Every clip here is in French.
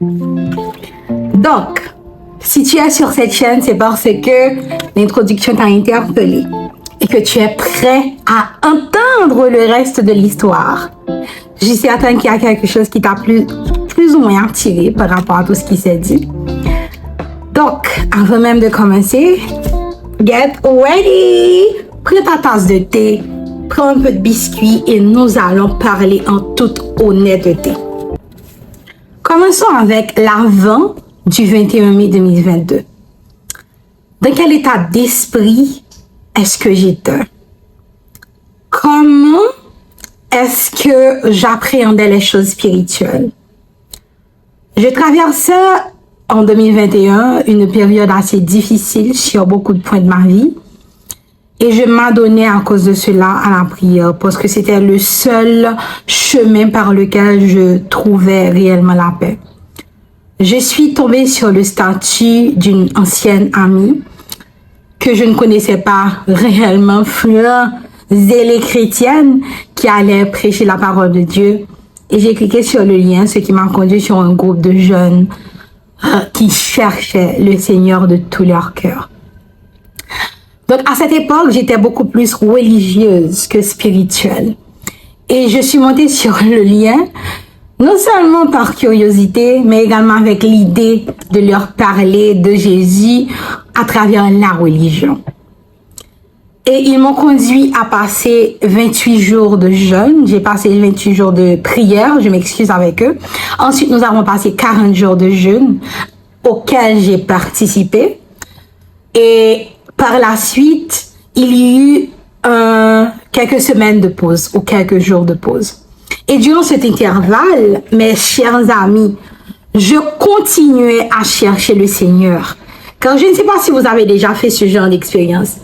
Donc, si tu es sur cette chaîne, c'est parce que l'introduction t'a interpellé et que tu es prêt à entendre le reste de l'histoire. Je suis certaine qu'il y a quelque chose qui t'a plus ou moins attiré par rapport à tout ce qui s'est dit. Donc, avant même de commencer, get ready! Prends ta tasse de thé, prends un peu de biscuit et nous allons parler en toute honnêteté. Commençons avec l'avant du 21 mai 2022. Dans quel état d'esprit est-ce que j'étais? Comment est-ce que j'appréhendais les choses spirituelles? Je traversais en 2021 une période assez difficile sur beaucoup de points de ma vie. Et je m'adonnais à cause de cela à la prière parce que c'était le seul chemin par lequel je trouvais réellement la paix. Je suis tombée sur le statut d'une ancienne amie que je ne connaissais pas réellement, frère zélée chrétienne qui allait prêcher la parole de Dieu. Et j'ai cliqué sur le lien, ce qui m'a conduit sur un groupe de jeunes qui cherchaient le Seigneur de tout leur cœur. Donc, à cette époque, j'étais beaucoup plus religieuse que spirituelle. Et je suis montée sur le lien, non seulement par curiosité, mais également avec l'idée de leur parler de Jésus à travers la religion. Et ils m'ont conduit à passer 28 jours de jeûne. J'ai passé 28 jours de prière, je m'excuse avec eux. Ensuite, nous avons passé 40 jours de jeûne auxquels j'ai participé. Et par la suite, il y a eu quelques semaines de pause ou quelques jours de pause. Et durant cet intervalle, mes chers amis, je continuais à chercher le Seigneur. Car je ne sais pas si vous avez déjà fait ce genre d'expérience.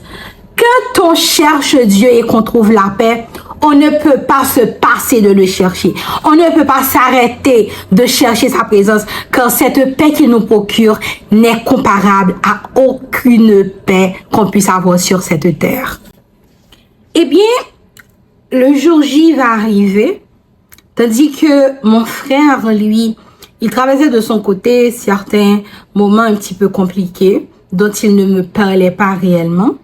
Quand on cherche Dieu et qu'on trouve la paix, on ne peut pas se passer de le chercher. On ne peut pas s'arrêter de chercher sa présence, car cette paix qu'il nous procure n'est comparable à aucune paix qu'on puisse avoir sur cette terre. Eh bien, le jour J va arriver, tandis que mon frère, lui, il traversait de son côté certains moments un petit peu compliqués, dont il ne me parlait pas réellement.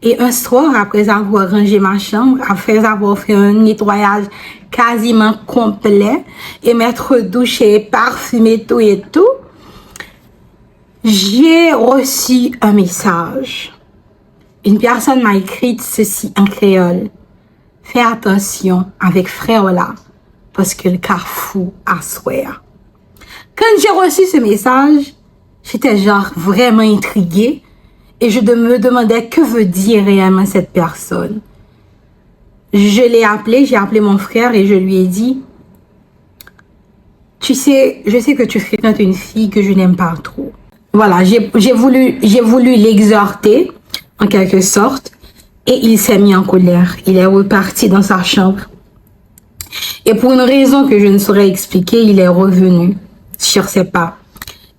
Et un soir, après avoir rangé ma chambre, après avoir fait un nettoyage quasiment complet et m'être douché, parfumé, tout et tout, j'ai reçu un message. Une personne m'a écrit ceci en créole. Fais attention avec frère là, parce que le carrefour a soir. Quand j'ai reçu ce message, j'étais genre vraiment intriguée. Et je me demandais que veut dire réellement cette personne. Je l'ai appelé, j'ai appelé mon frère et je lui ai dit, tu sais, je sais que tu fréquentes une fille que je n'aime pas trop. Voilà, j'ai voulu l'exhorter en quelque sorte et il s'est mis en colère. Il est reparti dans sa chambre. Et pour une raison que je ne saurais expliquer, il est revenu sur ses pas.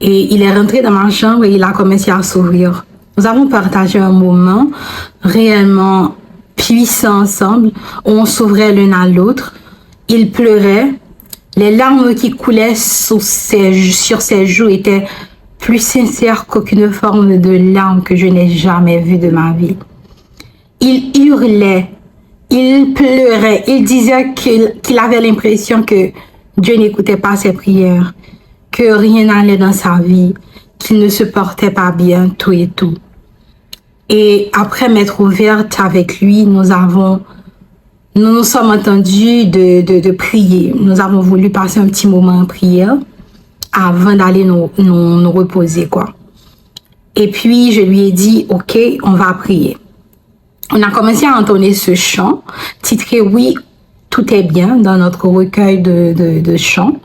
Et il est rentré dans ma chambre et il a commencé à s'ouvrir. Nous avons partagé un moment réellement puissant ensemble, où on s'ouvrait l'un à l'autre. Il pleurait. Les larmes qui coulaient sur ses joues étaient plus sincères qu'aucune forme de larmes que je n'ai jamais vue de ma vie. Il hurlait, il pleurait, il disait qu'il avait l'impression que Dieu n'écoutait pas ses prières, que rien n'allait dans sa vie, qu'il ne se portait pas bien, tout et tout. Et après m'être ouverte avec lui, nous nous sommes entendus de prier. Nous avons voulu passer un petit moment en prière avant d'aller nous reposer, quoi. Et puis, je lui ai dit, OK, on va prier. On a commencé à entonner ce chant, titré Oui, tout est bien, dans notre recueil de chants.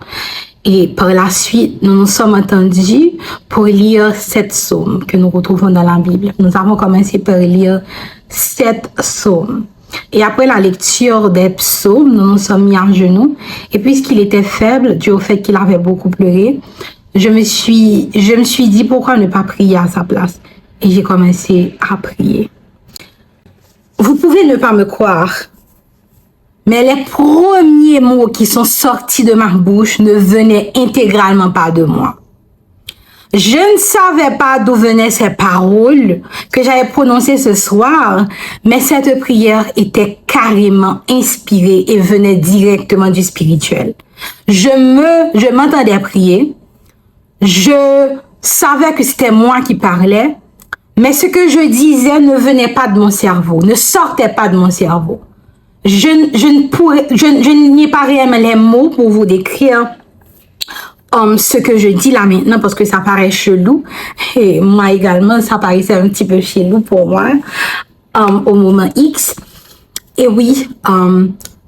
Et par la suite, nous nous sommes entendus pour lire 7 psaumes que nous retrouvons dans la Bible. Nous avons commencé par lire 7 psaumes. Et après la lecture des psaumes, nous nous sommes mis à genoux. Et puisqu'il était faible, dû au fait qu'il avait beaucoup pleuré, je me suis dit pourquoi ne pas prier à sa place. Et j'ai commencé à prier. Vous pouvez ne pas me croire, mais les premiers mots qui sont sortis de ma bouche ne venaient intégralement pas de moi. Je ne savais pas d'où venaient ces paroles que j'avais prononcées ce soir, mais cette prière était carrément inspirée et venait directement du spirituel. Je m'entendais prier, je savais que c'était moi qui parlais, mais ce que je disais ne venait pas de mon cerveau, ne sortait pas de mon cerveau. Je n'ai pas réellement les mots pour vous décrire ce que je dis là maintenant parce que ça paraît chelou et moi également ça paraissait un petit peu chelou pour moi au moment X. Et oui,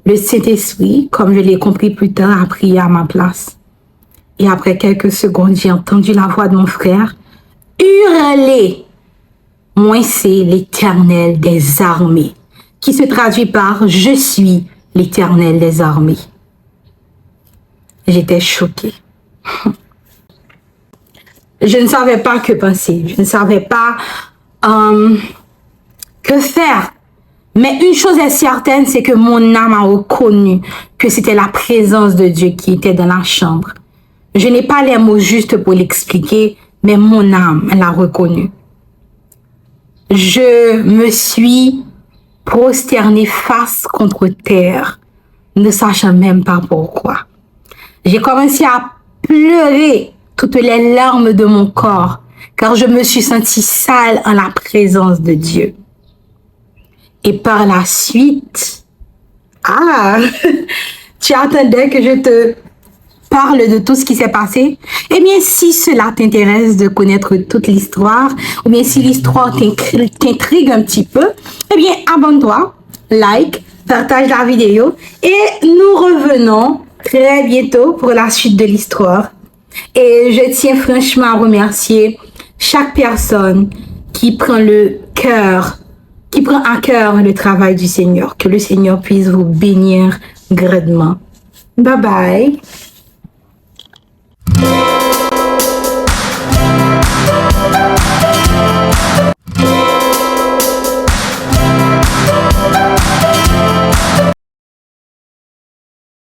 le Saint-Esprit, comme je l'ai compris plus tard, a prié à ma place. Et après quelques secondes, j'ai entendu la voix de mon frère hurler: moi c'est l'Éternel des armées, qui se traduit par je suis l'Éternel des armées. J'étais choquée. Je ne savais pas que penser, je ne savais pas que faire. Mais une chose est certaine, c'est que mon âme a reconnu que c'était la présence de Dieu qui était dans la chambre. Je n'ai pas les mots justes pour l'expliquer, mais mon âme l'a reconnu. Je me suis prosternée face contre terre, ne sachant même pas pourquoi. J'ai commencé à pleurer toutes les larmes de mon corps, car je me suis sentie sale en la présence de Dieu. Et par la suite, tu attendais que je te parle de tout ce qui s'est passé? Eh bien, si cela t'intéresse de connaître toute l'histoire, ou bien si l'histoire t'intrigue un petit peu, eh bien, abonne-toi, like, partage la vidéo, et nous revenons très bientôt pour la suite de l'histoire. Et je tiens franchement à remercier chaque personne qui prend à cœur le travail du Seigneur. Que le Seigneur puisse vous bénir grandement. Bye bye.